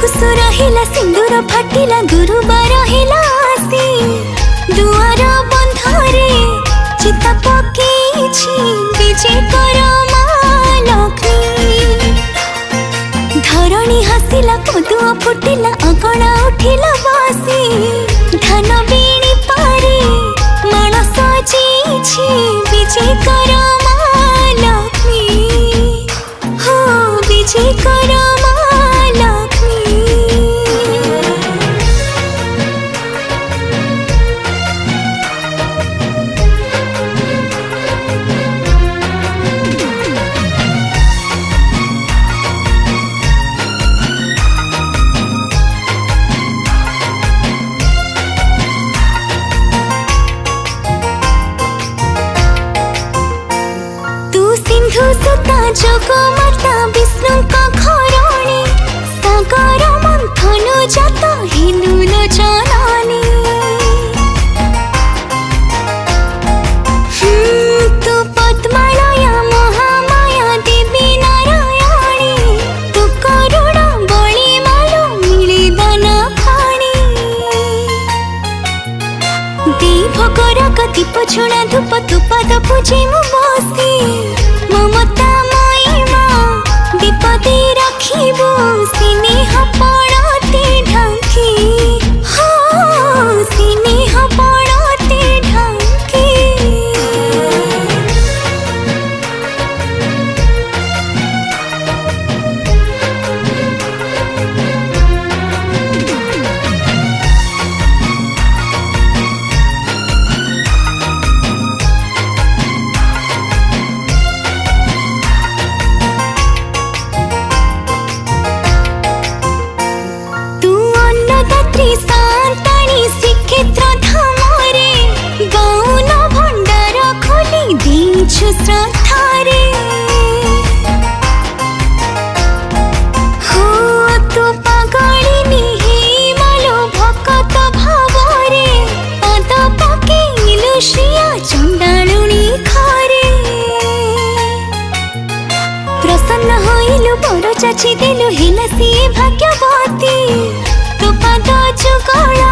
रहिला सिंदूर फाटिला गुरुबार हेला आसी दुआर बंधरे चिता पकेछि विजय कर माँ लक्ष्मी। धरणी हसिला कदुआ फुटिला अगणा उठिला बासी धान बीणी पारे माण सजेछि विजय कर माँ लक्ष्मी। हो विजय कर माँ लक्ष्मी। सिंधु सुता जगमाता विष्णु का घराणी सागर मंथन जात हिलुल जननी। तू पद्मालया महामाया देवी नारायणी तू करुण बलि मालो मिली दाना पाणी। दी भोगर दीप छुणा धूप तू पद पूजे मु बसी ममता महिमा विपदे रखिबो स्नेह पड़ते ढांकी। हाँ स्नेह पड़ते ढांकी। शांताणी श्रीक्षेत्र धामरे गौन भंडार खोली दीछु श्रद्धारे। हो तू पागलिनी हे मालो भकत भावरे पाद पकेइलु श्रिया चंडालुनी घरे। प्रसन्न होइलु बर चाची देलु हेला सिए भाग्यवती तू पद जुगला